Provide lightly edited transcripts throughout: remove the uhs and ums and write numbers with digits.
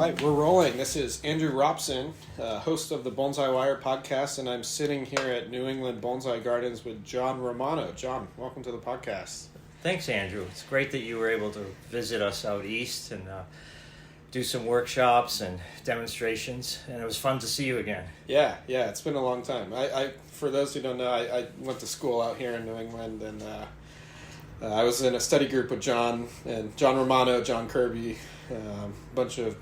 right, we're rolling. This is Andrew Robson, host of the Bonsai Wire podcast, and I'm sitting here at New England Bonsai Gardens with John Romano. John, welcome to the podcast. Thanks, Andrew. It's great that you were able to visit us out east and do some workshops and demonstrations, and it was fun to see you again. Yeah, it's been a long time. I for those who don't know, I went to school out here in New England, and I was in a study group with John Romano, John Kirby, a bunch of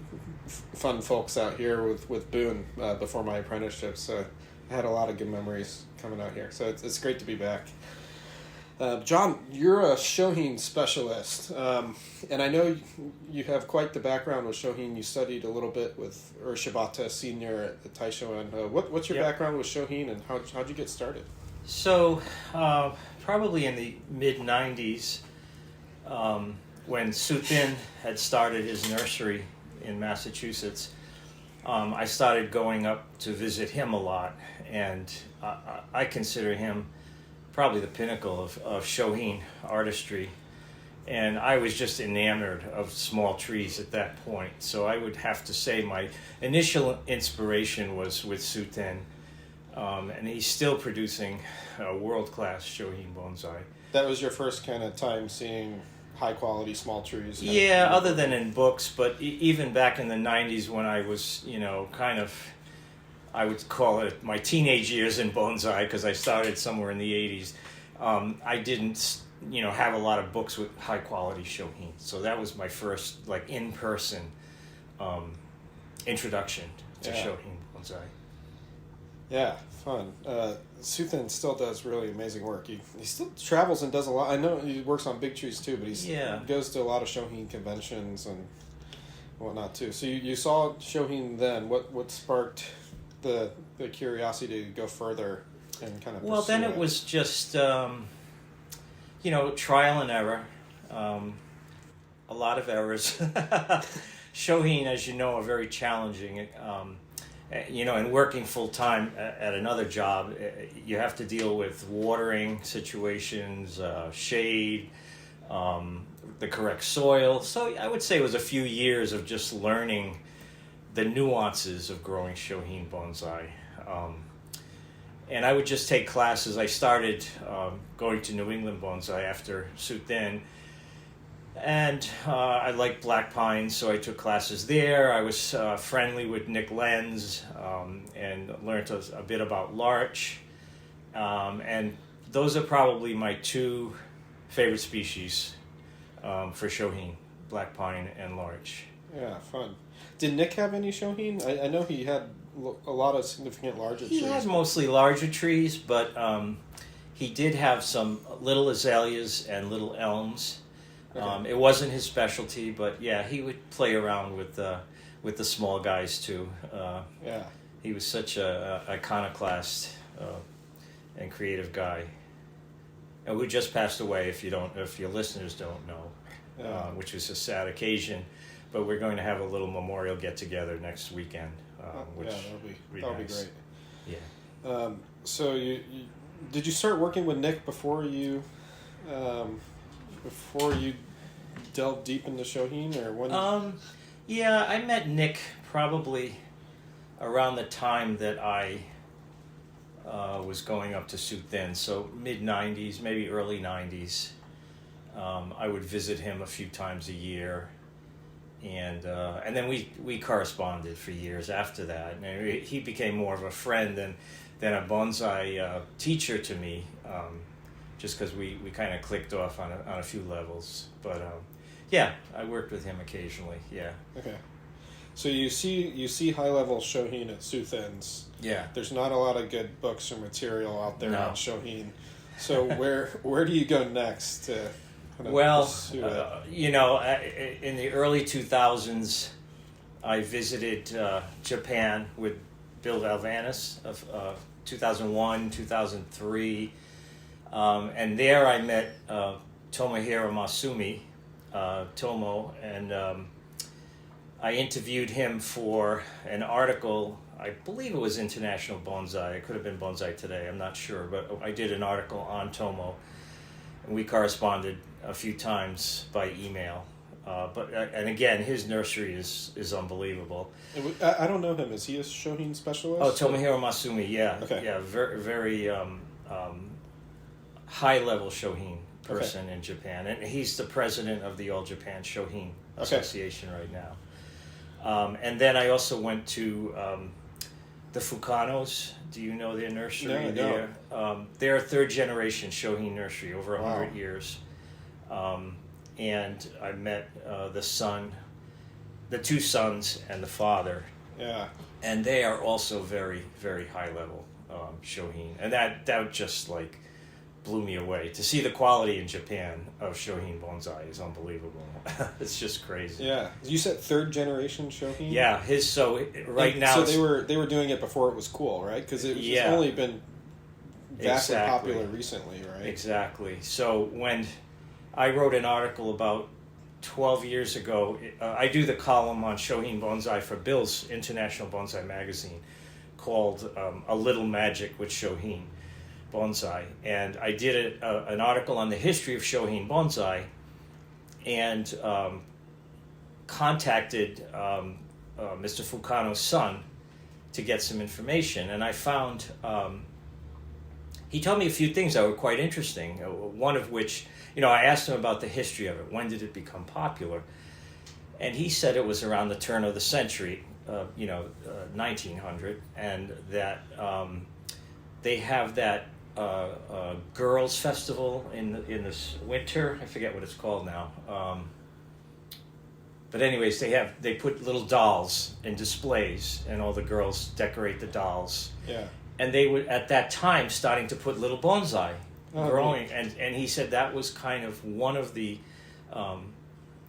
fun folks out here with Boone before my apprenticeship. So I had a lot of good memories coming out here. So it's great to be back. John, you're a shohin specialist, and I know you have quite the background with shohin. You studied a little bit with Shibata Senior at the Taisho. And what's your background with shohin, and how'd you get started? So, probably in the mid-90s, when Suthin had started his nursery in Massachusetts, I started going up to visit him a lot, and I consider him probably the pinnacle of shohin artistry, and I was just enamored of small trees at that point. So I would have to say my initial inspiration was with Suthin. And he's still producing world-class shohin bonsai. That was your first kind of time seeing high-quality small trees? Yeah, other than in books, but even back in the 90s when I was, I would call it my teenage years in bonsai, because I started somewhere in the 80s. I didn't, have a lot of books with high-quality shohin. So that was my first, in-person introduction to shohin bonsai. Yeah, fun. Suthin still does really amazing work. He still travels and does a lot. I know he works on big trees too, but he goes to a lot of shohin conventions and whatnot too. So you saw shohin then. What sparked the curiosity to go further and kind of pursue then it was just trial and error. A lot of errors. Shohin, as you know, are very challenging. And working full-time at another job, you have to deal with watering situations, shade, the correct soil. So I would say it was a few years of just learning the nuances of growing shohin bonsai. And I would just take classes. I started going to New England Bonsai after Suthin. And I liked black pine, so I took classes there. I was friendly with Nick Lenz and learned a bit about larch. And those are probably my two favorite species for shohin, black pine and larch. Yeah, fun. Did Nick have any shohin? I know he had a lot of significant larger trees. He had mostly larger trees, but he did have some little azaleas and little elms. Okay. It wasn't his specialty, but he would play around with the small guys too. He was such a iconoclast and creative guy, and who just passed away. If your listeners don't know, which was a sad occasion, but we're going to have a little memorial get together next weekend. That'll be great. Yeah. So did you start working with Nick before you delved deep into shohin, or when? I met Nick probably around the time that I was going up to Suthin, so mid-90s, maybe early 90s. I would visit him a few times a year, and then we corresponded for years after that. And he became more of a friend than a bonsai teacher to me. Just because we kind of clicked off on a few levels. But I worked with him occasionally, Okay. So you see high-level shohin at Suthin's. Yeah. There's not a lot of good books or material out there on shohin. So where do you go next to pursue it? In the early 2000s, I visited Japan with Bill Valvanis of 2001, 2003. And there I met Tomohiro Masumi, Tomo, and I interviewed him for an article. I believe it was International Bonsai. It could have been Bonsai Today. I'm not sure, but I did an article on Tomo, and we corresponded a few times by email. And again, his nursery is unbelievable. I don't know him. Is he a shohin specialist? Oh, Tomohiro Masumi, yeah. Okay. Yeah, very high-level shohin person in Japan. And he's the president of the All Japan Shohin Association right now. And then I also went to the Fukanos. Do you know their nursery? No. They're a third-generation shohin nursery, over 100 years. And I met the two sons and the father. Yeah. And they are also very, very high level shohin. And that just like blew me away. To see the quality in Japan of shohin bonsai is unbelievable. It's just crazy. Yeah. You said third generation shohin? Yeah, now. So they were doing it before it was cool, right? Because it's only been vastly popular recently, right? Exactly. So when I wrote an article about 12 years ago. I do the column on shohin bonsai for Bill's International Bonsai magazine called A Little Magic with Shohin Bonsai. And I did an article on the history of shohin bonsai and contacted Mr. Fukano's son to get some information. And I found, he told me a few things that were quite interesting, one of which, I asked him about the history of it. When did it become popular? And he said it was around the turn of the century, 1900, and that they have that girls' festival in this winter. I forget what it's called now. But anyways, they put little dolls in displays, and all the girls decorate the dolls. Yeah. And they were at that time starting to put little bonsai growing, and he said that was kind of one of the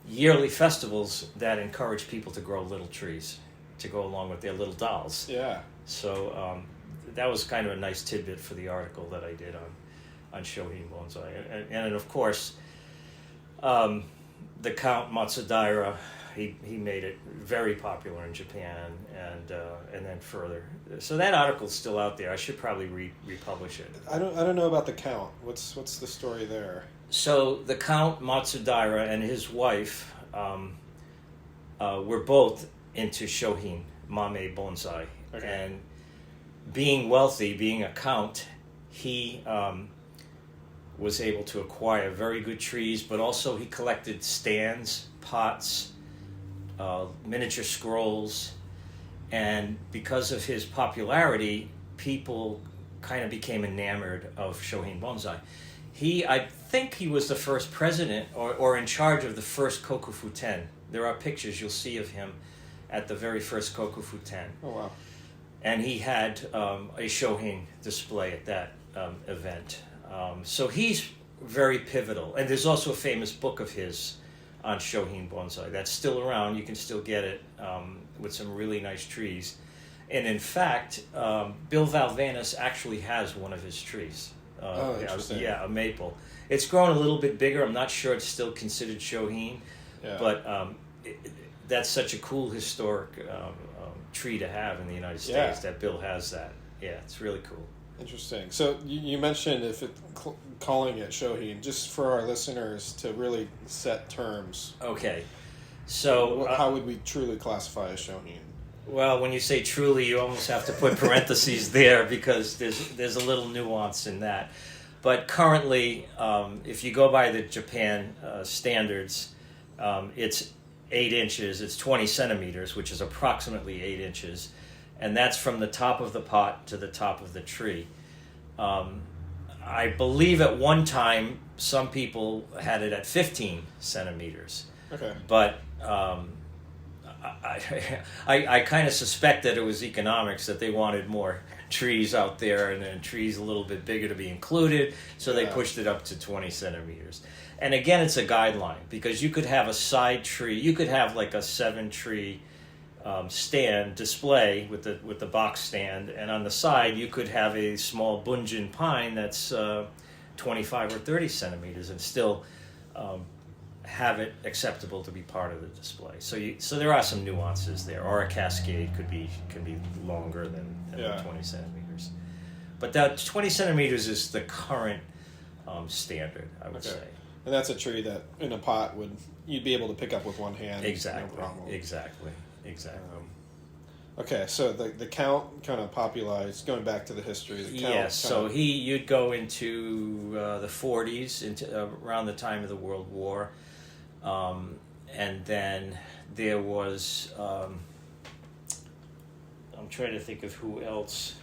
yearly festivals that encouraged people to grow little trees to go along with their little dolls. Yeah. So that was kind of a nice tidbit for the article that I did on shohin bonsai, and of course, the Count Matsudaira. He made it very popular in Japan, and then further. So that article's still out there. I should probably republish it. I don't know about the Count. What's the story there? So the Count Matsudaira and his wife were both into shohin mame bonsai, and being wealthy, being a count, he was able to acquire very good trees, but also he collected stands, pots, miniature scrolls, and because of his popularity, people kind of became enamored of shohin bonsai. I think he was the first president or in charge of the first Kokufuten. There are pictures you'll see of him at the very first Kokufuten. Oh, wow. And he had a shohin display at that event. So he's very pivotal. And there's also a famous book of his on shohin bonsai that's still around. You can still get it with some really nice trees. And in fact, Bill Valvanis actually has one of his trees. Interesting. Yeah, a maple. It's grown a little bit bigger. I'm not sure it's still considered shohin, but that's such a cool historic tree to have in the United States that Bill has that. Yeah, it's really cool. Interesting. So you mentioned calling it shohin, just for our listeners to really set terms. Okay. So how would we truly classify a shohin? Well, when you say truly, you almost have to put parentheses there because there's a little nuance in that. But currently, if you go by the Japan standards, it's 8 inches, it's 20 centimeters, which is approximately 8 inches. And that's from the top of the pot to the top of the tree. I believe at one time, some people had it at 15 centimeters. Okay. But I kind of suspect that it was economics, that they wanted more trees out there and then trees a little bit bigger to be included, so they pushed it up to 20 centimeters. And again, it's a guideline, because you could have a side tree, you could have like a 7-tree stand display with the box stand, and on the side you could have a small bunjin pine that's 25 or 30 centimeters and still have it acceptable to be part of the display. So there are some nuances there. Or a cascade can be longer than the 20 centimeters. But that 20 centimeters is the current standard, I would say. And that's a tree that in a pot you'd be able to pick up with one hand. Exactly. No problem. Exactly. Okay, so the Count kind of popularized, going back to the history. The Count Yes, so you'd go into the 40s, into around the time of the World War, and then there was, I'm trying to think of who else.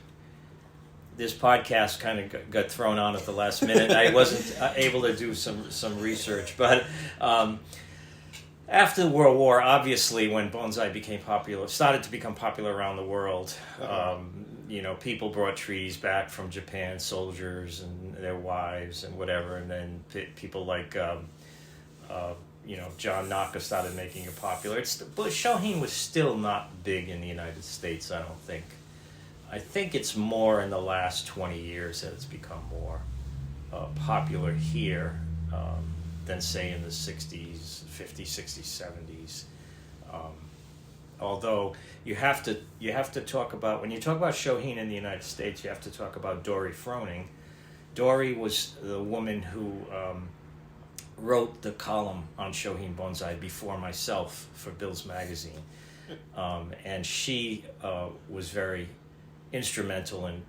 This podcast kind of got thrown on at the last minute. I wasn't able to do some research, but after the World War, obviously, when bonsai started to become popular around the world, people brought trees back from Japan, soldiers and their wives and whatever, and then people like, John Naka started making it popular. But shohin was still not big in the United States, I don't think. I think it's more in the last 20 years that it's become more popular here than, say, in the 60s, 50s, 60s, 70s. Although you have to talk about, when you talk about shohin in the United States, you have to talk about Dory Froning. Dory was the woman who wrote the column on shohin bonsai before myself for Bill's magazine, and she was very instrumental in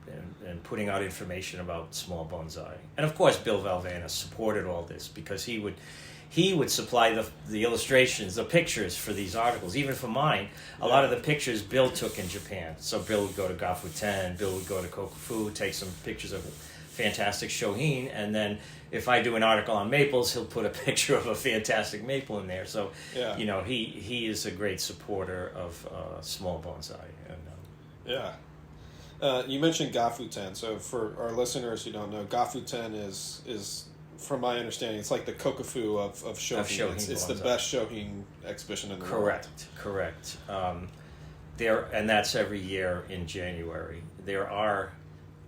putting out information about small bonsai. And of course Bill Valvana supported all this because he would supply the illustrations, the pictures for these articles. Even for mine, a lot of the pictures Bill took in Japan. So Bill would go to Gafuten, Bill would go to Kokufu, take some pictures of fantastic shohin, and then if I do an article on maples, he'll put a picture of a fantastic maple in there. So, he is a great supporter of small bonsai. And, you mentioned Gafuten. So for our listeners who don't know, Gafuten is from my understanding, it's like the Kokufu of shohin. It's the best shohin exhibition in the world. Correct. And that's every year in January. There are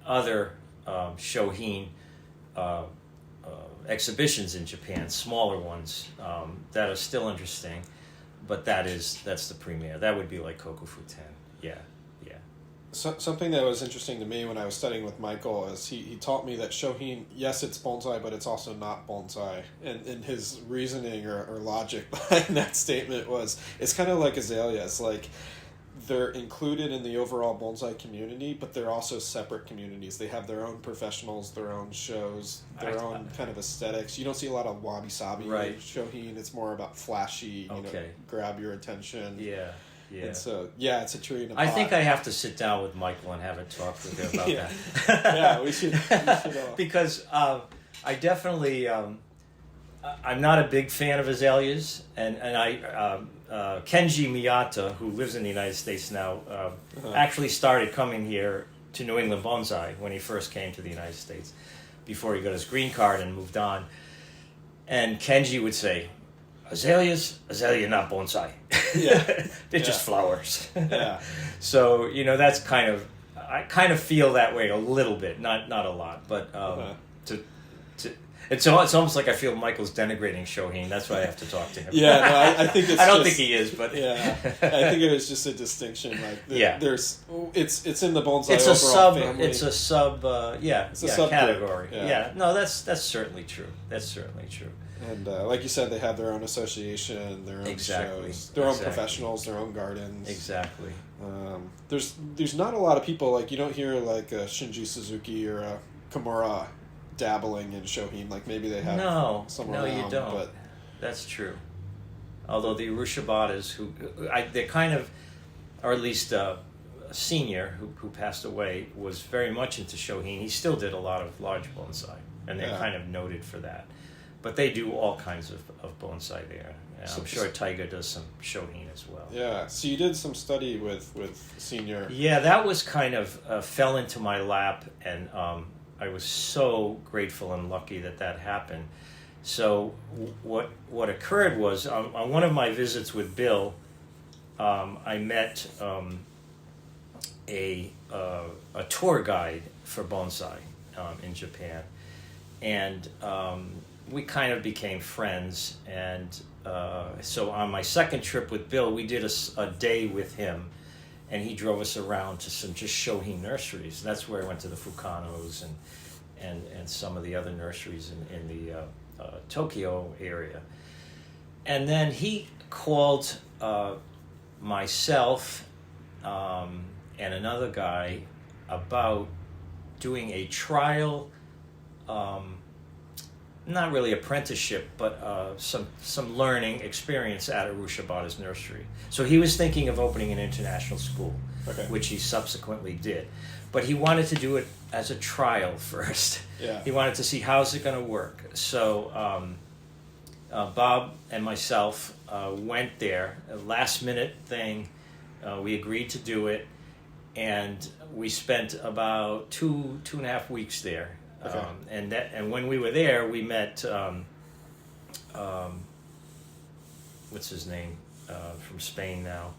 other shohin exhibitions in Japan, smaller ones that are still interesting, but that's the premier. That would be like Kokufu 10. Yeah. Something that was interesting to me when I was studying with Michael is he taught me that shohin, yes, it's bonsai, but it's also not bonsai. And his reasoning or logic behind that statement was, it's kind of like azaleas. Like, they're included in the overall bonsai community, but they're also separate communities. They have their own professionals, their own shows, their own kind of aesthetics. You don't see a lot of wabi-sabi shohin. It's more about flashy, grab your attention. Yeah. And so, it's a tree in a pot. I think I have to sit down with Michael and have a talk with him about that. We should because I definitely, I'm not a big fan of azaleas, and I Kenji Miyata, who lives in the United States now, actually started coming here to New England Bonsai when he first came to the United States, before he got his green card and moved on. And Kenji would say, azalea not bonsai. They're just flowers. So, that's I kind of feel that way a little bit, not a lot, but it's almost like I feel Michael's denigrating shohin. That's why I have to talk to him. I think it's I don't think he is, but I think it was just a distinction. Like there's it's in the bonsai. It's a sub. Family. It's a sub. It's a sub category. No, that's certainly true. And like you said, they have their own association, their own shows, their own professionals, their own gardens. Exactly. There's not a lot of people, like, you don't hear like a Shinji Suzuki or a Kimura dabbling in shohin. Like, maybe they have someone around. No, you don't. But that's true. Although the Urushibatas, they're kind of, or at least a senior who passed away, was very much into shohin. He still did a lot of large bonsai, and they're kind of noted for that. But they do all kinds of bonsai there. I'm sure Taiga does some shohin as well. Yeah, so you did some study with senior. Yeah, that was kind of fell into my lap, and I was so grateful and lucky that happened. So what occurred was, on one of my visits with Bill, I met a tour guide for bonsai in Japan, and we kind of became friends. And so on my second trip with Bill, we did a day with him, and he drove us around to some just shohin nurseries. That's where I went to the Fukanos and some of the other nurseries in the Tokyo area. And then he called myself and another guy about doing a trial, not really apprenticeship, but some learning experience at Arusha Bhatta's nursery. So he was thinking of opening an international school, which he subsequently did. But he wanted to do it as a trial first. Yeah. He wanted to see how's it going to work. So Bob and myself went there, a last minute thing. We agreed to do it, and we spent about two and a half weeks there. Okay. And when we were there, we met what's his name from Spain now?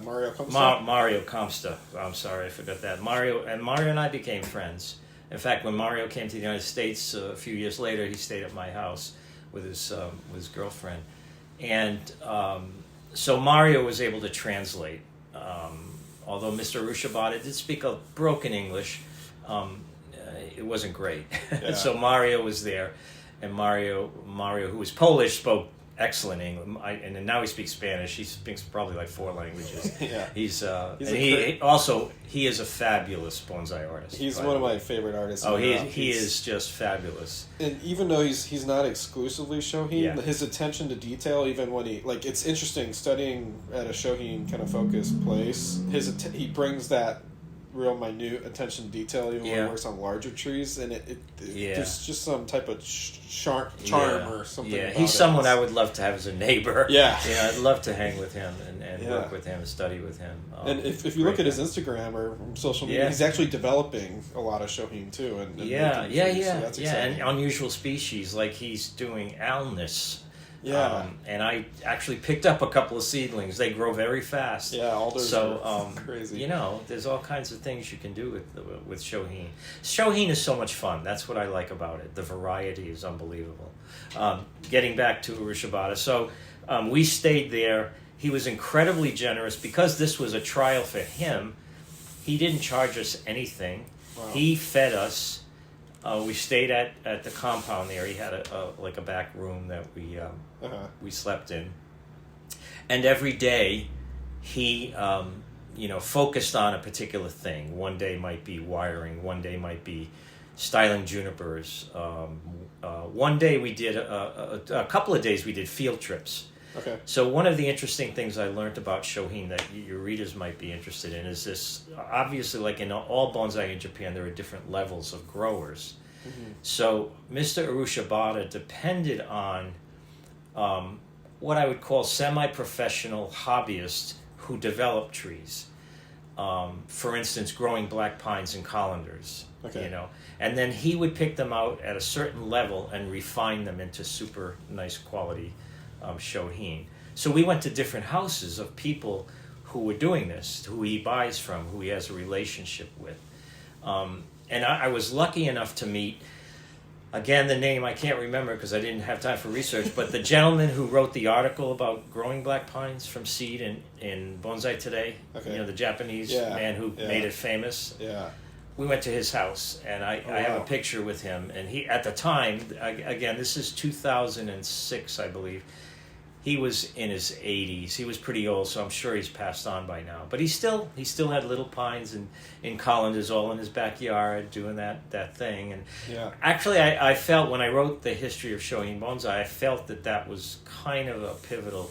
Mario Comsta? Mario Comsta. I'm sorry, I forgot that. Mario and I became friends. In fact, when Mario came to the United States a few years later, he stayed at my house with his girlfriend, and so Mario was able to translate. Although Mr. Arusha Bhatta did speak a broken English, it wasn't great. Yeah. So Mario was there, and Mario, who was Polish, spoke excellent English, and now he speaks Spanish. He speaks probably like 4 languages. Yeah. He is a fabulous bonsai artist. He's one of my favorite artists. Oh, he is just fabulous. And even though he's not exclusively shohin, Yeah. his attention to detail, even when it's interesting studying at a shohin kind of focused place. He brings that real minute attention to detail even when he works on larger trees, and there's just some type of charm or something. Yeah, about he's someone I would love to have as a neighbor. Yeah, I'd love to hang with him and work with him and study with him. And if you look at his Instagram or social media, he's actually developing a lot of shohin too. And so that's exciting. And unusual species, like he's doing alnus. Yeah, and I actually picked up a couple of seedlings. They grow very fast. Yeah, alders are crazy. There's all kinds of things you can do with shohin. Shohin is so much fun. That's what I like about it. The variety is unbelievable. Getting back to Arusha Bhatta, so we stayed there. He was incredibly generous because this was a trial for him. He didn't charge us anything. Wow. He fed us. We stayed at the compound there. He had a back room that we slept in, and every day he focused on a particular thing. One day might be wiring. One day might be styling junipers. One day we did a couple of days we did field trips. Okay. So one of the interesting things I learned about shohin that your readers might be interested in is this. Obviously, like in all bonsai in Japan, there are different levels of growers. Mm-hmm. So Mr. Arusha Bhatta depended on what I would call semi-professional hobbyists who develop trees. For instance, growing black pines and colanders. Okay. And then he would pick them out at a certain level and refine them into super nice quality shohin. So we went to different houses of people who were doing this, who he buys from, who he has a relationship with. And I was lucky enough to meet, again, the name I can't remember because I didn't have time for research, but the gentleman who wrote the article about growing black pines from seed in Bonsai Today, the Japanese man who made it famous. Yeah. We went to his house, and I have a picture with him. And he, at the time, again, this is 2006, I believe. He was in his 80s. He was pretty old, so I'm sure he's passed on by now. But he still had little pines in colanders all in his backyard doing that thing. And actually, I felt when I wrote the history of shohin bonsai, I felt that was kind of a pivotal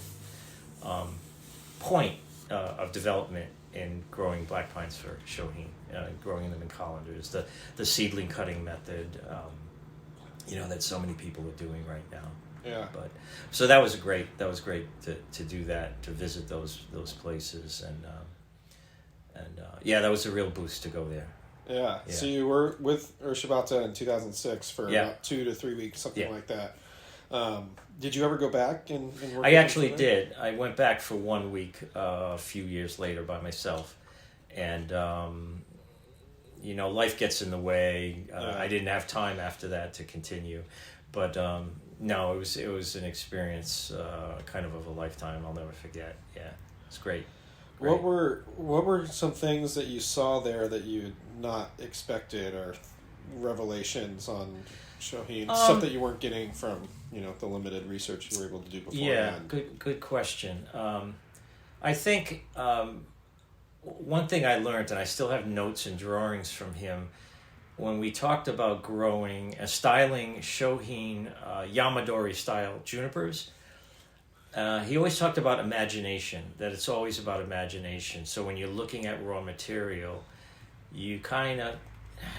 point of development in growing black pines for shohin, growing them in colanders, the seedling cutting method, that so many people are doing right now. Yeah. But so that was great to do that, to visit those places, and that was a real boost to go there. Yeah. So you were with Arusha Bhatta in 2006 for about 2 to 3 weeks, something like that. Did you ever go back and work? I actually did. I went back for 1 week a few years later by myself, and life gets in the way. I didn't have time after that to continue, but. No, it was an experience, kind of a lifetime. I'll never forget. Yeah, it's great. What were some things that you saw there that you had not expected, or revelations on shohin, stuff that you weren't getting from the limited research you were able to do beforehand? Yeah, good question. I think one thing I learned, and I still have notes and drawings from him, when we talked about growing, styling shohin Yamadori style junipers, he always talked about imagination, that it's always about imagination. So when you're looking at raw material, you kind of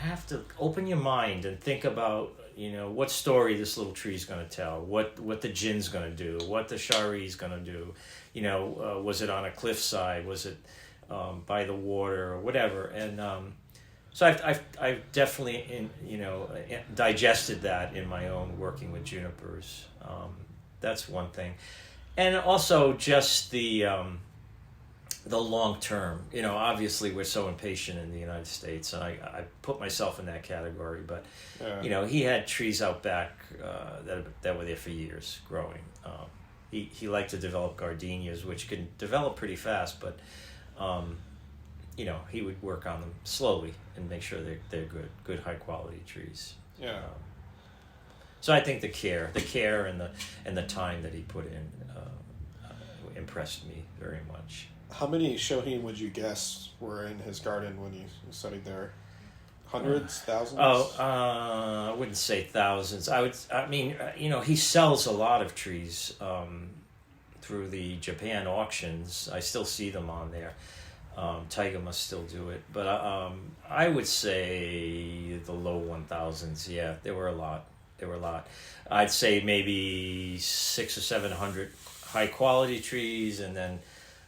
have to open your mind and think about, what story this little tree is going to tell, what the jin's going to do, what the shari is going to do. Was it on a cliffside? Was it by the water or whatever? And so I've definitely digested that in my own working with junipers. That's one thing, and also just the long term. Obviously we're so impatient in the United States, and I put myself in that category. But he had trees out back that were there for years growing. He liked to develop gardenias, which can develop pretty fast, but he would work on them slowly and make sure they're good high quality trees. Yeah. So I think the care and the time that he put in impressed me very much. How many shohin would you guess were in his garden when you studied there? Hundreds, thousands? I wouldn't say thousands. He sells a lot of trees through the Japan auctions. I still see them on there. Tiger must still do it, but I would say the low 1,000s. Yeah, there were a lot. I'd say maybe 600 or 700 high quality trees, and then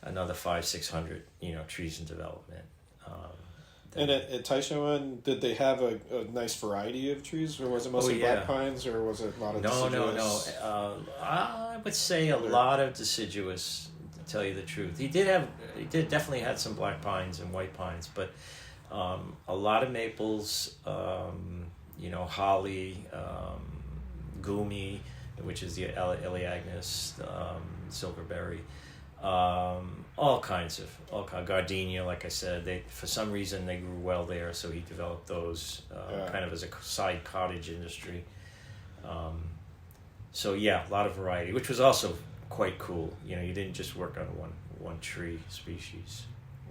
another 500-600 trees in development. And at Taishoan, did they have a nice variety of trees, or was it mostly black pines, or was it a lot of deciduous? No. I would say a lot of deciduous, to tell you the truth. He did definitely had some black pines and white pines, but a lot of maples, holly, gumi, which is the Elaeagnus, silverberry, all kinds of gardenia. Like I said, for some reason they grew well there, so he developed those kind of as a side cottage industry. So yeah, a lot of variety, which was also quite cool. You didn't just work on one tree species.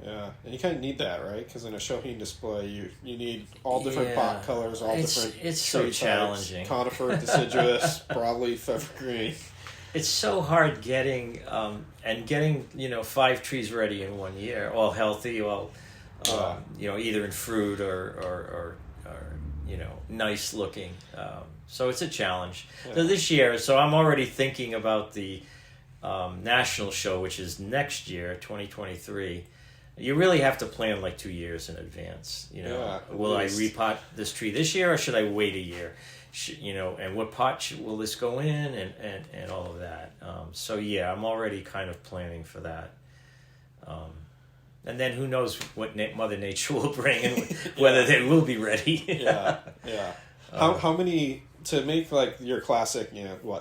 Yeah, and you kind of need that, right? Because in a shohin display, you need all different pot colors, all different. It's so challenging. Conifer, deciduous, broadleaf, evergreen. It's so hard getting 5 trees ready in 1 year, all healthy, either in fruit or nice looking. So it's a challenge. Yeah. So this year, I'm already thinking about the national show, which is next year, 2023. You really have to plan like 2 years in advance. Will I repot this tree this year, or should I wait a year? And what pot will this go in, and all of that. I'm already kind of planning for that. And then who knows what Mother Nature will bring, and whether they will be ready. Yeah. How many to make like your classic?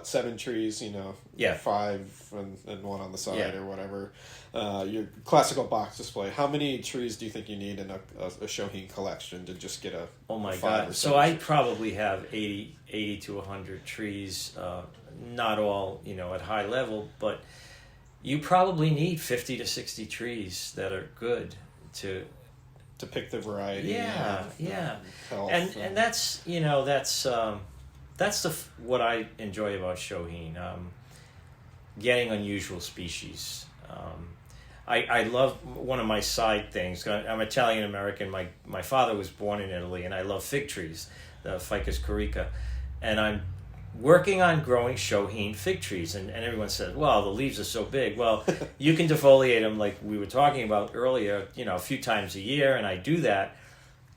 7 trees. 5 and one on the side or whatever. Your classical box display. How many trees do you think you need in a shohin collection to just get a? Oh my God! So I probably have 80 to 100 trees. Not all at high level, but you probably need 50 to 60 trees that are good to pick the variety. Yeah. Health and that's what I enjoy about shohin. Getting unusual species. I love one of my side things. I'm Italian American. My father was born in Italy, and I love fig trees, the Ficus corica, and I'm working on growing shohin fig trees. And everyone says, well, the leaves are so big. Well, you can defoliate them like we were talking about earlier, a few times a year, and I do that.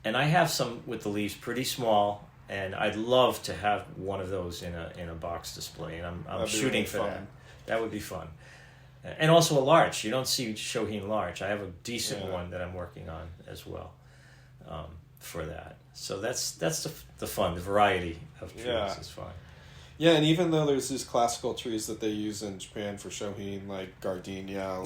And I have some with the leaves pretty small, and I'd love to have one of those in a box display, and I'm shooting really for that. That would be fun. And also a larch. You don't see shohin larch. I have a decent one that I'm working on as well for that. So that's the fun. The variety of trees is fun. Yeah, and even though there's these classical trees that they use in Japan for shohin, like gardenia,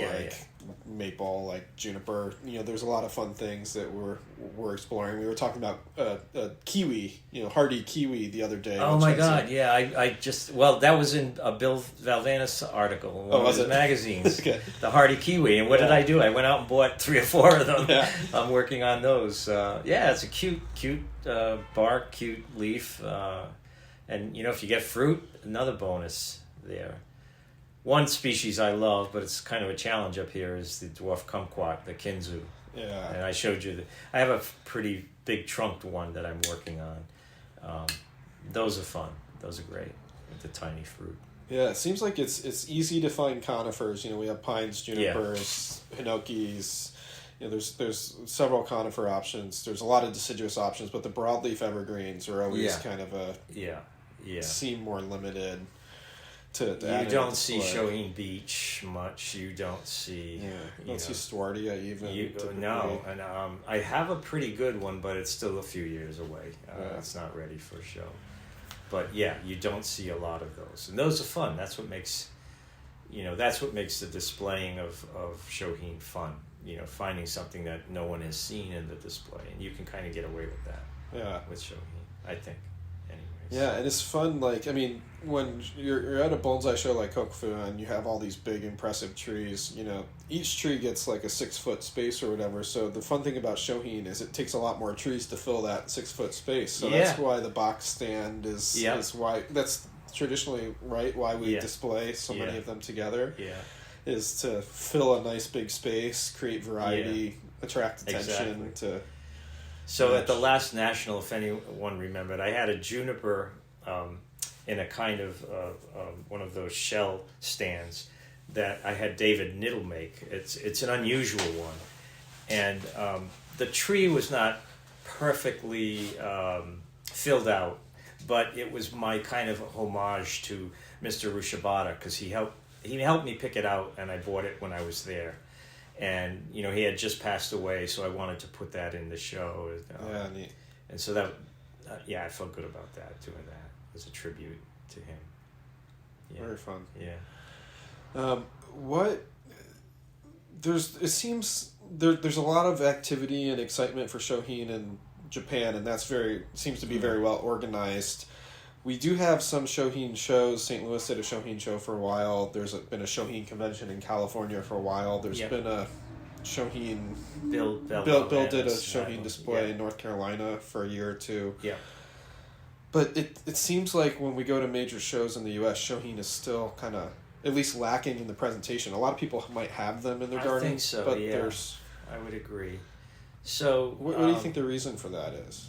maple, like juniper, there's a lot of fun things that we're exploring. We were talking about kiwi, hardy kiwi the other day. Oh my God! Yeah, I just that was in a Bill Valvanis article in one of his magazines. Okay. The hardy kiwi, and what did I do? I went out and bought 3 or 4 of them. Yeah. I'm working on those. It's a cute bark, cute leaf. And, if you get fruit, another bonus there. One species I love, but it's kind of a challenge up here, is the dwarf kumquat, the kinzu. Yeah. And I showed you I have a pretty big trunked one that I'm working on. Those are fun. Those are great with the tiny fruit. Yeah, it seems like it's easy to find conifers. We have pines, junipers, hinokis. There's several conifer options. There's a lot of deciduous options, but the broadleaf evergreens are always kind of seem more limited to you don't see shohin beech much. You don't see you don't see Stewartia even. No, and I have a pretty good one, but it's still a few years away. It's not ready for show. But you don't see a lot of those, and those are fun. That's what makes the displaying of shohin fun. Finding something that no one has seen in the display, and you can kind of get away with that. Yeah, with shohin, I think. Anyways. Yeah, and it's fun. When you're at a bonsai show like Kokufu and you have all these big, impressive trees. Each tree gets like a 6-foot space or whatever. So the fun thing about shohin is it takes a lot more trees to fill that 6-foot space. So that's why the box stand is why that's traditionally why we display so many of them together. Yeah. Is to fill a nice big space, create variety, attract attention to. So at the last national, if anyone remembered, I had a juniper in a kind of one of those shell stands that I had David Niddle make. It's an unusual one, and the tree was not perfectly filled out, but it was my kind of homage to Mr. Rushibata, because he helped me pick it out, and I bought it when I was there. And, he had just passed away, so I wanted to put that in the show. Neat. And so that, I felt good about that, doing that as a tribute to him. Yeah. Very fun. Yeah. It seems there's a lot of activity and excitement for shohin in Japan, and seems to be very well organized. We do have some shohin shows. St. Louis did a shohin show for a while. There's been a shohin convention in California for a while. There's been a shohin... Bill did a shohin display in North Carolina for a year or two. Yeah. But it seems like when we go to major shows in the U.S., shohin is still kind of, at least lacking in the presentation. A lot of people might have them in their gardens. I think so, but I would agree. So... What do you think the reason for that is?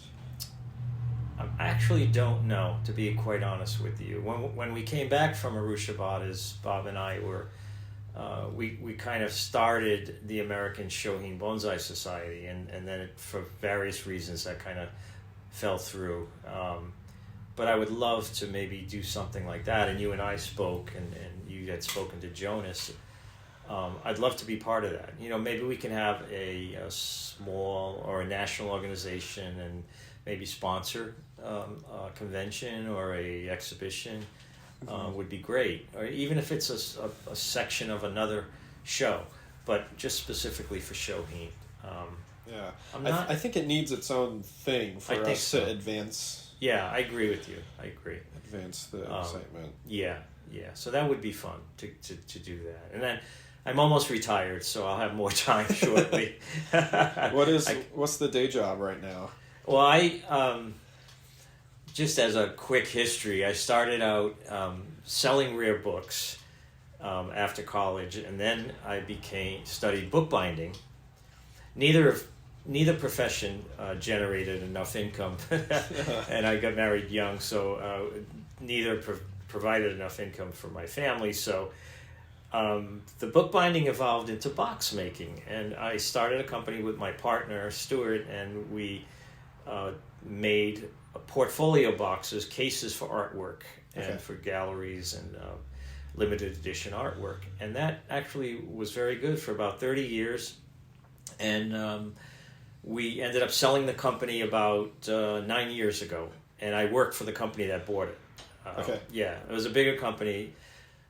I actually don't know, to be quite honest with you. When we came back from Arushibata's, Bob and I were, we kind of started the American Shohin Bonsai Society, and then for various reasons that kind of fell through. But I would love to maybe do something like that, and you and I spoke, and you had spoken to Jonas. I'd love to be part of that. Maybe we can have a small or a national organization and maybe sponsor a convention or a exhibition would be great. Or even if it's a section of another show, but just specifically for shohin. I think it needs its own thing for us to advance. Yeah, I agree with you. I agree. Advance the excitement. Yeah. So that would be fun to do that. And then I'm almost retired, so I'll have more time shortly. What's the day job right now? Well, I just as a quick history, I started out selling rare books after college, and then I studied bookbinding. Neither profession generated enough income, and I got married young, so neither provided enough income for my family. So the bookbinding evolved into box making, and I started a company with my partner Stuart, and we made portfolio boxes, cases for artwork and for galleries and limited edition artwork, and that actually was very good for about 30 years. And we ended up selling the company about 9 years ago, and I worked for the company that bought it. Okay. Yeah, it was a bigger company.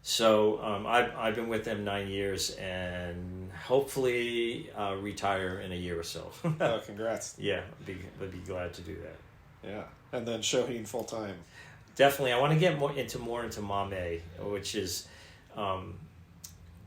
So I've been with them 9 years, and hopefully retire in a year or so. Oh, congrats. Yeah, I'd be glad to do that. Yeah, and then shohin full time. Definitely, I want to get more into mame, which is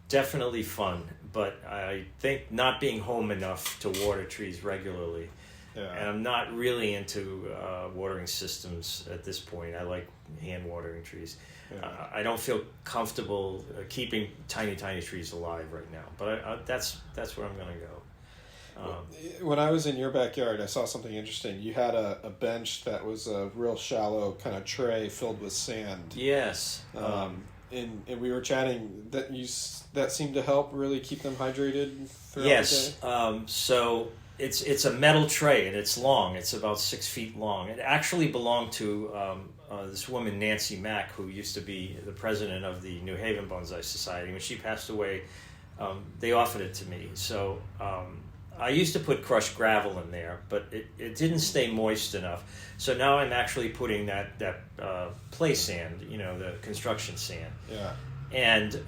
definitely fun. But I think not being home enough to water trees regularly. Yeah. And I'm not really into watering systems at this point. I like hand watering trees. Yeah. I don't feel comfortable keeping tiny trees alive right now. But that's where I'm going to go. When I was in your backyard, I saw something interesting. You had a bench that was a real shallow kind of tray filled with sand. Yes. And we were chatting that seemed to help really keep them hydrated throughout yes. the day. So it's a metal tray, and it's long. It's about 6 feet long. It actually belonged to this woman, Nancy Mack, who used to be the president of the New Haven Bonsai Society. When she passed away, they offered it to me. So I used to put crushed gravel in there, but it didn't stay moist enough. So now I'm actually putting that play sand, the construction sand. Yeah. And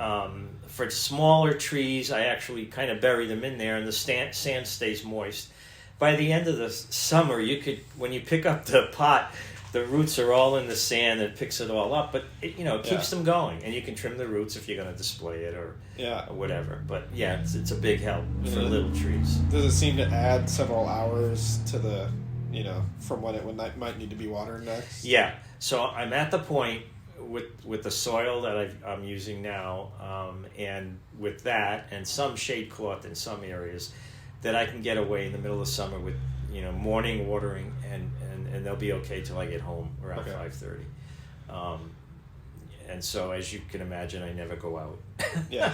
for smaller trees, I actually kind of bury them in there, and the sand stays moist. By the end of the summer, when you pick up the pot, the roots are all in the sand. It picks it all up, but it keeps them going, and you can trim the roots if you're going to display it or whatever. But yeah, it's a big help for little trees. Does it seem to add several hours to the, from when it might need to be watered next? Yeah. So I'm at the point with the soil that I'm using now, and with that, and some shade cloth in some areas, that I can get away in the middle of summer with morning watering, and they'll be okay till I get home around 5:30. And so, as you can imagine, I never go out. Yeah.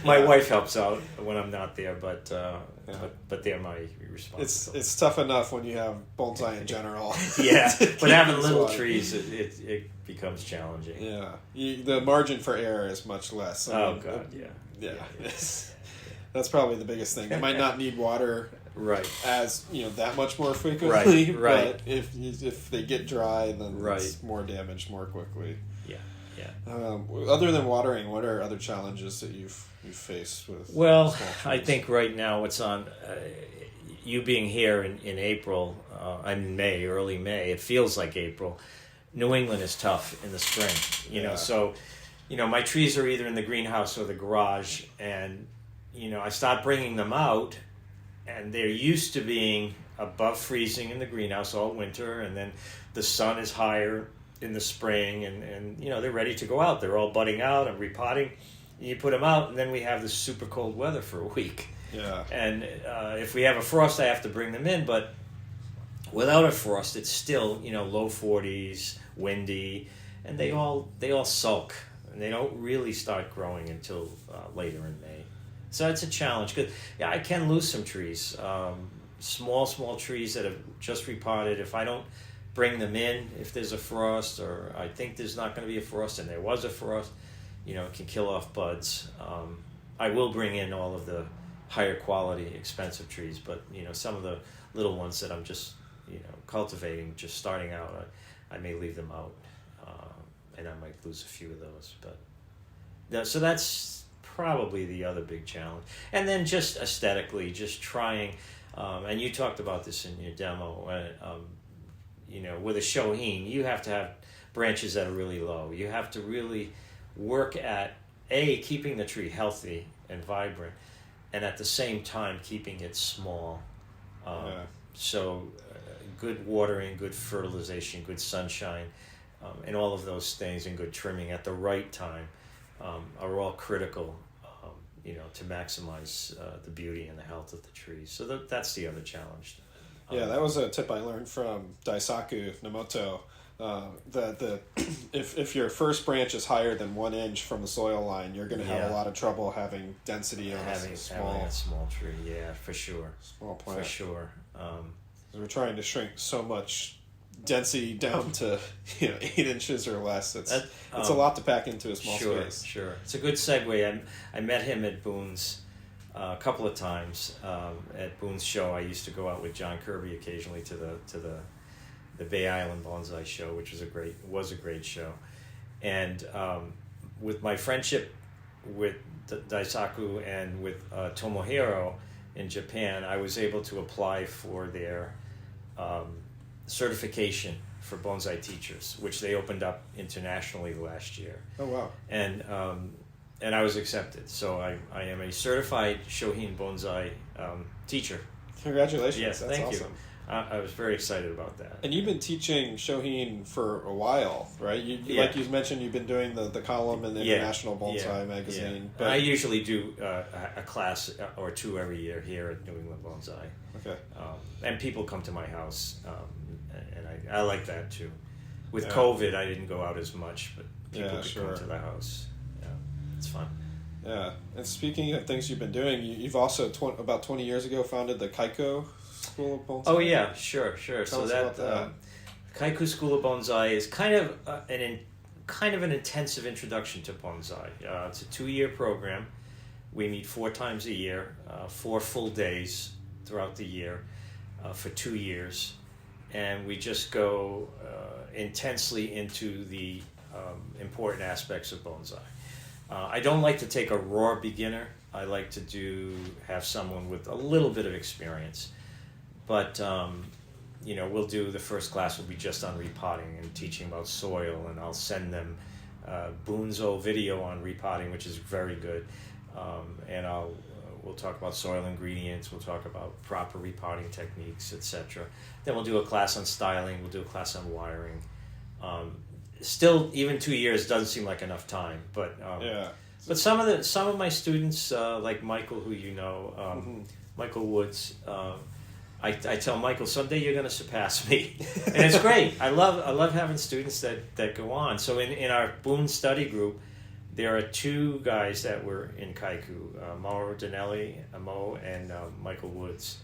My wife helps out when I'm not there, but they're my responsibility. It's tough enough when you have bonsai in general. Yeah, but having little trees, it becomes challenging. Yeah, the margin for error is much less. God, yeah. That's probably the biggest thing. They might not need water. Right. As that much more frequently. Right. But if they get dry, then right. It's more damage more quickly. Yeah. Other than watering, what are other challenges that you've faced with? Well, I think right now what's on you being here in April. I'm in May, early May. It feels like April. New England is tough in the spring. So my trees are either in the greenhouse or the garage, and I start bringing them out. And they're used to being above freezing in the greenhouse all winter, and then the sun is higher in the spring, and they're ready to go out. They're all budding out and repotting. And you put them out, and then we have this super cold weather for a week. Yeah. And if we have a frost, I have to bring them in. But without a frost, it's still low 40s, windy, and they all sulk, and they don't really start growing until later in May. So it's a challenge. Cause, I can lose some trees. Small trees that have just repotted. If I don't bring them in, if there's a frost, or I think there's not going to be a frost, and there was a frost, it can kill off buds. I will bring in all of the higher quality, expensive trees, but some of the little ones that I'm just cultivating, just starting out, I may leave them out, and I might lose a few of those. But so that's probably the other big challenge. And then just aesthetically, just trying, and you talked about this in your demo, with a shohin, you have to have branches that are really low. You have to really work at keeping the tree healthy and vibrant, and at the same time keeping it small. So good watering, good fertilization, good sunshine, and all of those things, and good trimming at the right time are all critical, to maximize the beauty and the health of the trees. So that's the other challenge. That was a tip I learned from Daisaku Nomoto. That if your first branch is higher than 1 inch from the soil line, you're going to have a lot of trouble having density on having a a small tree. Yeah, for sure. Small plant. For sure. We're trying to shrink so much density down to 8 inches or less. It's a lot to pack into a small space. Sure. It's a good segue. I met him at Boone's a couple of times. At Boone's show, I used to go out with John Kirby occasionally to the the Bay Island Bonsai Show, which was a great show. And with my friendship with Daisaku and with Tomohiro in Japan, I was able to apply for their certification for bonsai teachers, which they opened up internationally last year. Oh wow! And I was accepted, so I am a certified shohin bonsai teacher. Congratulations! Yes, that's thank awesome. you. I was very excited about that. And you've been teaching shohin for a while, right? Like you mentioned, you've been doing the column in the International Bonsai magazine. Yeah. But I usually do a class or two every year here at New England Bonsai. Okay. And people come to my house, and I like that too. With COVID, I didn't go out as much, but people could come to the house. Yeah, it's fun. Yeah, and speaking of things you've been doing, you've also about 20 years ago founded the Kaiku School of Bonsai. Oh yeah, sure. Tell so us that, about that. Kaiku School of Bonsai is kind of an intensive introduction to bonsai. It's a 2-year program. We meet 4 times a year, 4 full days throughout the year for 2 years, and we just go intensely into the important aspects of bonsai. I don't like to take a raw beginner. I like to have someone with a little bit of experience. But, we'll do the first class will be just on repotting and teaching about soil, and I'll send them Bunzo video on repotting, which is very good. And we'll talk about soil ingredients, we'll talk about proper repotting techniques, etc. Then we'll do a class on styling, we'll do a class on wiring. Still, even 2 years doesn't seem like enough time, but but some of my students, like Michael, who you know, Michael Woods, I tell Michael, someday you're going to surpass me, and it's great. I love having students that go on. So in our Boone study group, there are 2 guys that were in Kaiku, Mauro Danelli, Mo, and Michael Woods,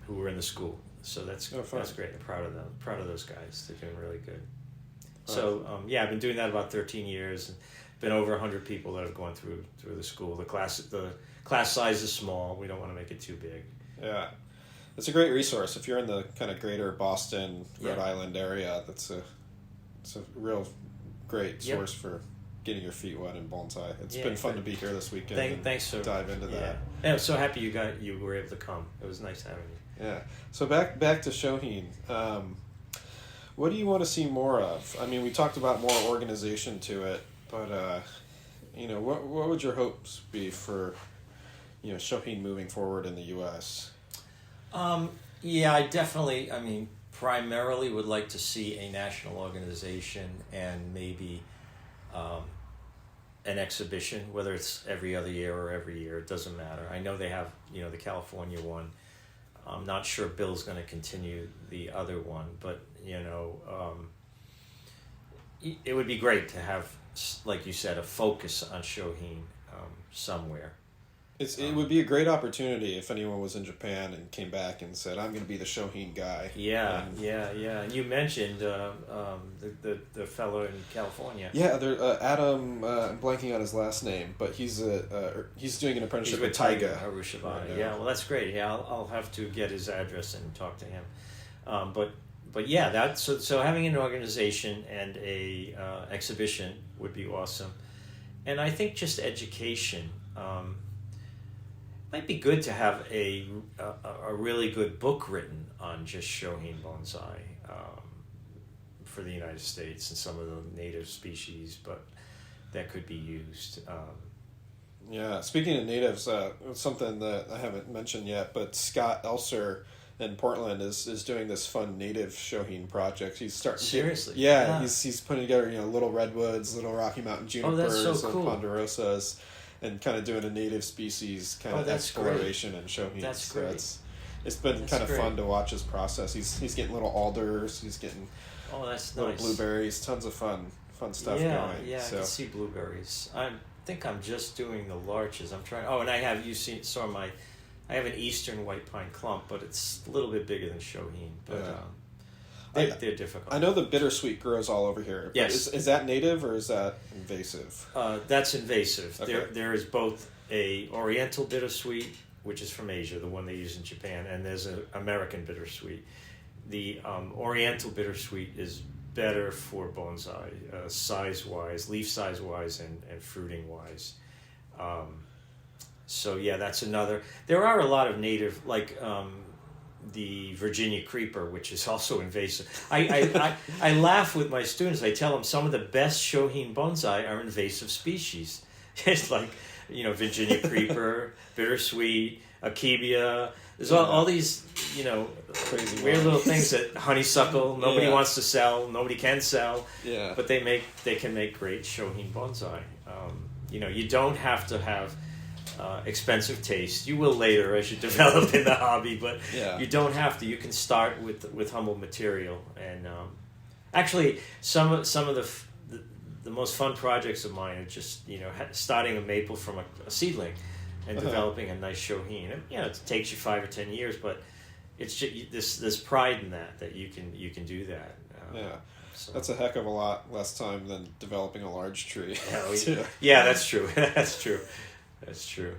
who were in the school. So that's great. I'm proud of them. Proud of those guys. They're doing really good. So I've been doing that about 13 years. Been over 100 people that have gone through the school. The class size is small. We don't want to make it too big. Yeah, it's a great resource if you're in the kind of greater Boston, Rhode Island area. It's a real great source for getting your feet wet in bonsai. It's been fun to be here this weekend. Thanks for dive into that. Yeah, I'm so happy you were able to come. It was nice having you. Yeah. So back to shohin. What do you want to see more of? I mean, we talked about more organization to it, but what would your hopes be for shohin moving forward in the U.S.? I primarily would like to see a national organization and maybe an exhibition, whether it's every other year or every year. It doesn't matter. I know they have the California one. I'm not sure Bill's going to continue the other one, but it would be great to have, like you said, a focus on shohin somewhere. It would be a great opportunity if anyone was in Japan and came back and said, "I'm going to be the shohin guy." Yeah. And you mentioned the fellow in California. Yeah, Adam. I'm blanking on his last name, but he's doing an apprenticeship with Taiga Arushabani. Right. Yeah, well, that's great. Yeah, I'll have to get his address and talk to him. But yeah, that's so having an organization and a exhibition would be awesome, and I think just education. Might be good to have a really good book written on just shohin bonsai for the United States and some of the native species, but that could be used. Yeah, speaking of natives, something that I haven't mentioned yet, but Scott Elser in Portland is doing this fun native shohin project. He's starting. Seriously? Yeah, he's putting together little redwoods, little Rocky Mountain junipers, that's so cool. ponderosas, and kind of doing a native species kind of exploration and shohin. That's great. It's been kind of fun to watch his process. He's getting little alders. He's getting that's little nice. Blueberries. Tons of fun stuff going. Yeah, I can see blueberries. I think I'm just doing the larches. I'm trying. Oh, and I have I have an eastern white pine clump, but it's a little bit bigger than shohin. But they're difficult. I know the bittersweet grows all over here. Yes. Is that native or is that invasive? That's invasive. Okay. There is both a Oriental bittersweet, which is from Asia, the one they use in Japan, and there's an American bittersweet. the Oriental bittersweet is better for bonsai, size-wise, leaf size-wise, and fruiting-wise. So yeah, that's another. There are a lot of native, like the Virginia creeper, which is also invasive. I laugh with my students. I tell them some of the best shohin bonsai are invasive species. It's like, Virginia creeper, bittersweet, akebia. There's all these, crazy weird little things that honeysuckle. Nobody wants to sell. Nobody can sell. Yeah. But they can make great shohin bonsai. You don't have to have expensive taste. You will later as you develop in the hobby, but you don't have to. You can start with humble material. And actually, some of the most fun projects of mine are just starting a maple from a seedling and developing a nice shohin. It takes you 5 or 10 years, but it's just this pride in that you can do that. So. That's a heck of a lot less time than developing a large tree. Yeah, that's true. That's true,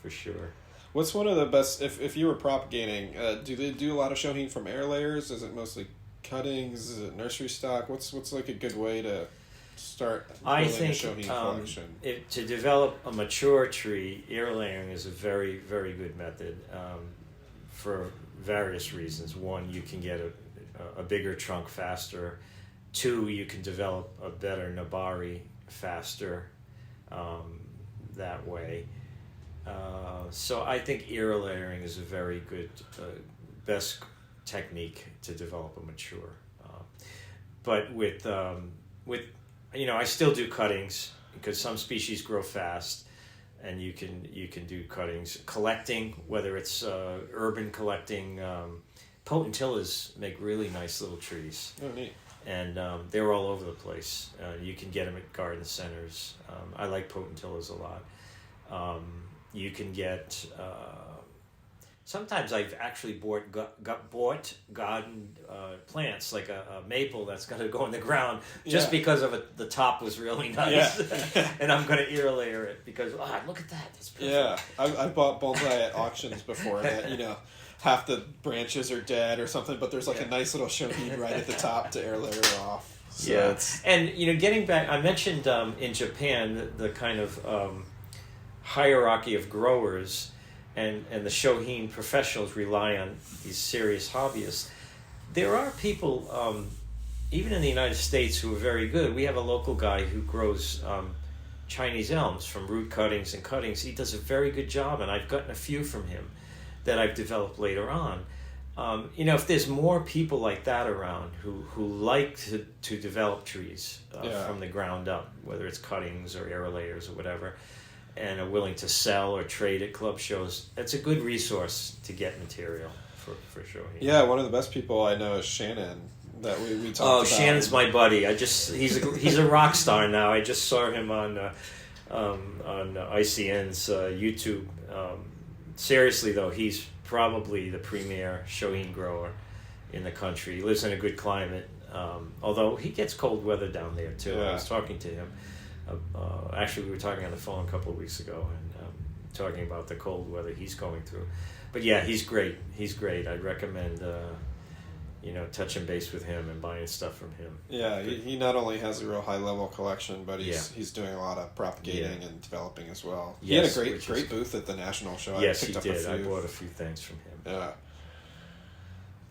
for sure. What's one of the best, if you were propagating, do they do a lot of shohin from air layers? Is it mostly cuttings? Is it nursery stock? What's like a good way to start building a shohin collection? To develop a mature tree, air layering is a very, very good method for various reasons. One, you can get a bigger trunk faster. 2, you can develop a better nabari faster that way. So I think air layering is a very good, best technique to develop a mature. But with I still do cuttings because some species grow fast, and you can do cuttings. Collecting, whether it's urban collecting, potentillas make really nice little trees. Oh, neat. And they're all over the place. You can get them at garden centers. I like potentillas a lot. You can get. Sometimes I've actually bought garden plants, like a maple that's going to go in the ground just because of the top was really nice, and I'm going to ear layer it because look at that, that's perfect. Yeah, I've bought bonsai at auctions before that half the branches are dead or something, but there's a nice little shohin right at the top to air layer off. So and getting back, I mentioned in Japan the kind of hierarchy of growers. And the shohin professionals rely on these serious hobbyists. There are people, even in the United States, who are very good. We have a local guy who grows Chinese elms from root cuttings and cuttings. He does a very good job, and I've gotten a few from him that I've developed later on. If there's more people like that around who like to develop trees from the ground up, whether it's cuttings or air layers or whatever, and are willing to sell or trade at club shows, that's a good resource to get material for shohin. Yeah, one of the best people I know is Shannon that we talked about. Oh, Shannon's my buddy. He's a rock star now. I just saw him on ICN's YouTube. Seriously though, he's probably the premier shohin grower in the country. He lives in a good climate, although he gets cold weather down there too. I was talking to him. Actually, we were talking on the phone a couple of weeks ago and talking about the cold weather he's going through. But yeah, he's great. I'd recommend touching base with him and buying stuff from him. Yeah, he not only has a real high level collection, but he's doing a lot of propagating and developing as well. He had a great booth at the national show. Yes, he did. I bought a few things from him.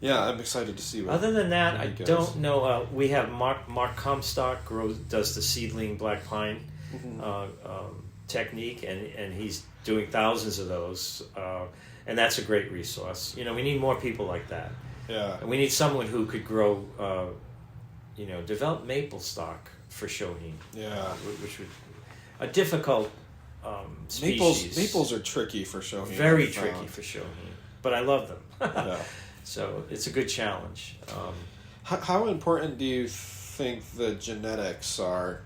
Yeah, I'm excited to see what. Other than that, I don't know. We have Mark Comstock does the seedling black pine technique, and he's doing thousands of those, and that's a great resource. We need more people like that. Yeah, and we need someone who could grow, develop maple stock for shohin. Yeah, which would a difficult species. Maples are tricky for shohin. Very tricky for shohin, but I love them. Yeah. So it's a good challenge. How important do you think the genetics are?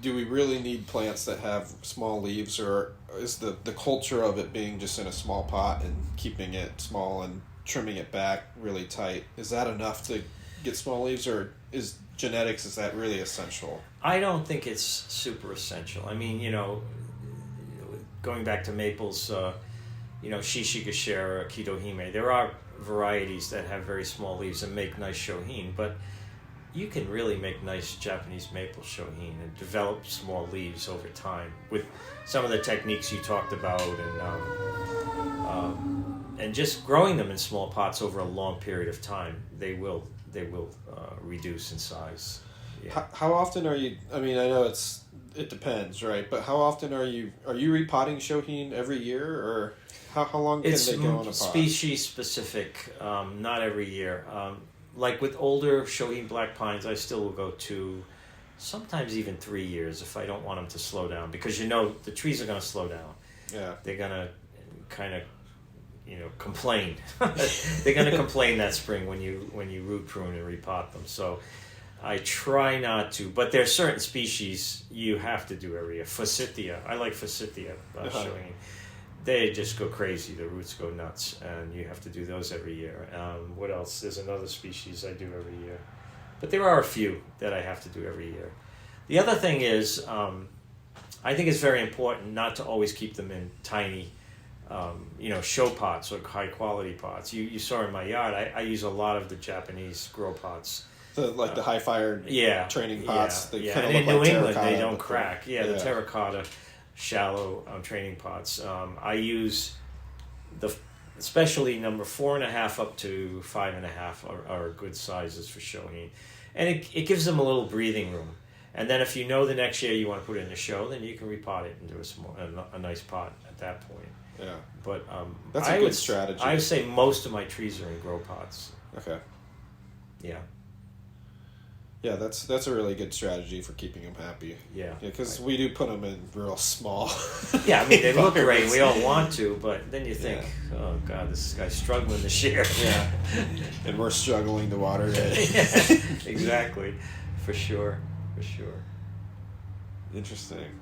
Do we really need plants that have small leaves, or is the culture of it being just in a small pot and keeping it small and trimming it back really tight, is that enough to get small leaves, or is that really essential? I don't think it's super essential. I mean, going back to maples, Shishigashara, Kitohime, there are varieties that have very small leaves and make nice shohin, but you can really make nice Japanese maple shohin and develop small leaves over time with some of the techniques you talked about, and just growing them in small pots over a long period of time. They will reduce in size. Yeah. How often are you? I mean, I know it depends, right? But how often are you repotting shohin every year, or how long can they go in a pot? It's species specific, not every year. Like with older shohin black pines, I still will go 2, sometimes even 3 years if I don't want them to slow down, because the trees are going to slow down. Yeah, they're going to kind of complain. They're going to complain that spring when you root prune and repot them. So I try not to, but there's certain species you have to do every year. Forsythia, I like Forsythia shohin. They just go crazy. The roots go nuts, and you have to do those every year. What else? There's another species I do every year, but there are a few that I have to do every year. The other thing is, I think it's very important not to always keep them in tiny, show pots or high quality pots. You saw in my yard, I use a lot of the Japanese grow pots. The high fired training pots. Yeah, and in New England they don't crack. The terracotta shallow training pots. I use especially number 4.5 up to 5.5 are good sizes for shohin, and it gives them a little breathing room. And then if you know the next year you want to put it in a show, then you can repot it into a nice pot at that point. Yeah, but that's a good strategy. I would say most of my trees are in grow pots. Okay. Yeah. Yeah, that's a really good strategy for keeping them happy. Yeah, because we do put them in real small. Yeah, I mean they look great. We all want to, but then you think, oh God, this guy's struggling this year. Yeah, and we're struggling to water it. Yeah, exactly, for sure. Interesting.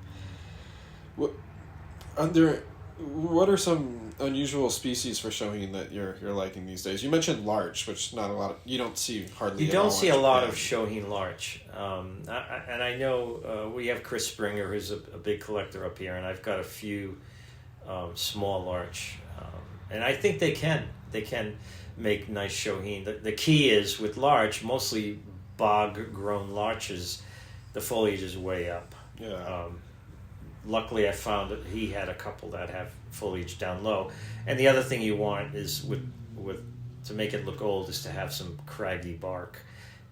What are some unusual species for shohin that you're liking these days? You mentioned larch, which not a lot of, you don't see hardly. You don't see a lot of shohin larch, and I know we have Chris Springer, who's a big collector up here, and I've got a few small larch, and I think they can make nice shohin. The key is with larch, mostly bog grown larches, the foliage is way up. Yeah. Luckily, I found that he had a couple that have foliage down low. And the other thing you want is with to make it look old is to have some craggy bark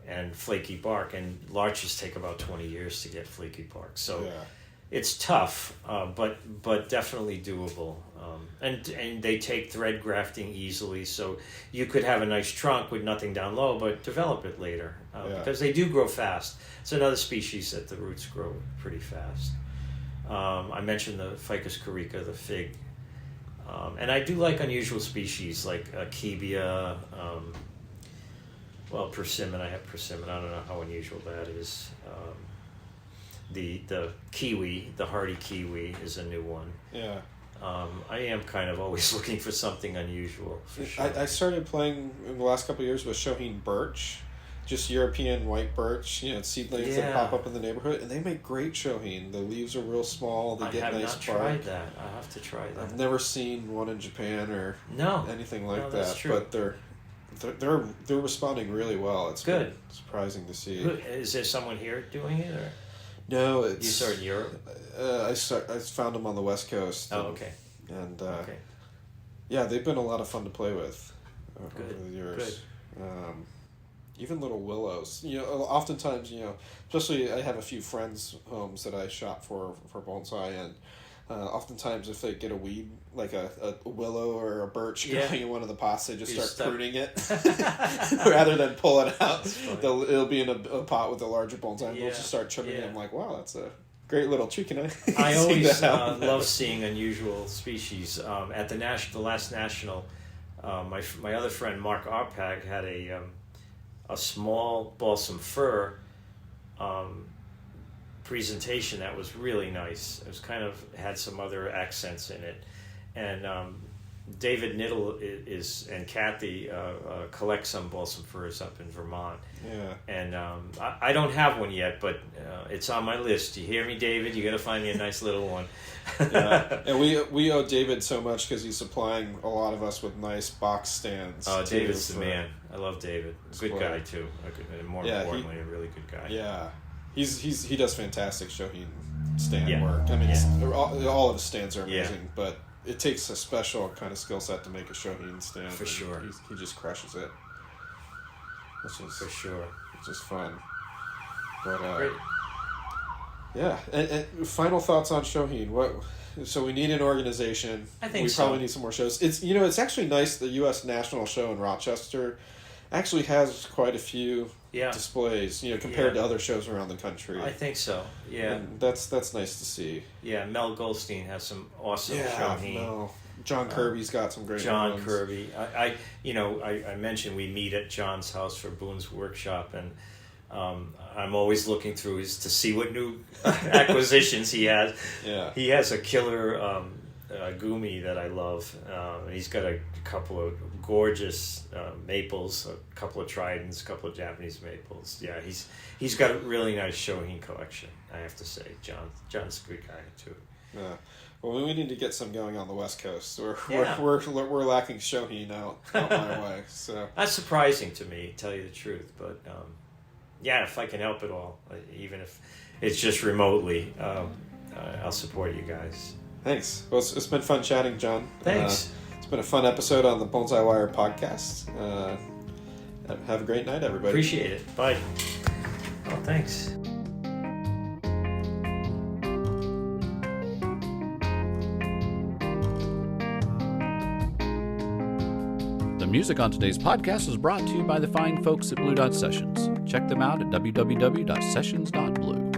and flaky bark. And larches take about 20 years to get flaky bark. So it's tough, but definitely doable. And they take thread grafting easily. So you could have a nice trunk with nothing down low, but develop it later because they do grow fast. It's another species that the roots grow pretty fast. I mentioned the Ficus corica, the fig, and I do like unusual species like Akebia, persimmon. I have persimmon. I don't know how unusual that is. The kiwi, the hardy kiwi, is a new one. Yeah. I am kind of always looking for something unusual. For sure. I started playing in the last couple of years with shohin birch. Just European white birch, seedlings that pop up in the neighborhood, and they make great shohin. The leaves are real small. They get nice bark. I have not tried that. I have to try that. I've never seen one in Japan or anything like that. That's true. But they're responding really well. It's good. Been surprising to see. Is there someone here doing it, or no? It's you started in Europe. I found them on the West Coast. Okay. And they've been a lot of fun to play with over the years. Good. Even little willows, oftentimes, especially I have a few friends' homes that I shop for Bonsai, and oftentimes if they get a weed, like a willow or a birch growing in one of the pots, they just start pruning it rather than pull it out. It'll be in a pot with a larger bonsai, and they'll just start trimming it. I'm like, wow, that's a great little tree. Can I always love seeing unusual species. At the last national, my other friend Mark Arpag had a small balsam fir presentation that was really nice. It was had some other accents in it, and David Niddle and Kathy collect some balsam firs up in Vermont. Yeah. And I don't have one yet, but it's on my list. You hear me, David? You got to find me a nice little one. Yeah. And we owe David so much because he's supplying a lot of us with nice box stands. Oh, David's the man. I love David. Good guy too. And more importantly, a really good guy. Yeah. He does fantastic shohin stand work. I mean, all of his stands are amazing, but it takes a special kind of skill set to make a shohin stand. For sure. He just crushes it. For sure. It's just fun. But great. Yeah. And final thoughts on shohin. So we need an organization. I think we probably need some more shows. It's actually nice. The U.S. National Show in Rochester actually has quite a few displays, compared to other shows around the country. I think so. Yeah, and that's nice to see. Yeah, Mel Goldstein has some awesome shohin. John Kirby's got some great ones. Kirby. I mentioned we meet at John's house for Boone's workshop, and I'm always looking through to see what new acquisitions he has. Yeah, he has a killer gumi that I love. He's got a couple of gorgeous maples, a couple of tridents, a couple of Japanese maples. Yeah, he's got a really nice shohin collection, I have to say. John's a good guy too. Yeah. Well, we need to get some going on the West Coast. We're lacking shohin out my way. So that's surprising to me, to tell you the truth. But if I can help at all, even if it's just remotely, I'll support you guys. Thanks. Well, it's been fun chatting, John. Thanks. It's been a fun episode on the Bonsai Wire podcast. Have a great night, everybody. Appreciate it. Bye. Oh, thanks. The music on today's podcast was brought to you by the fine folks at Blue Dot Sessions. Check them out at www.sessions.blue.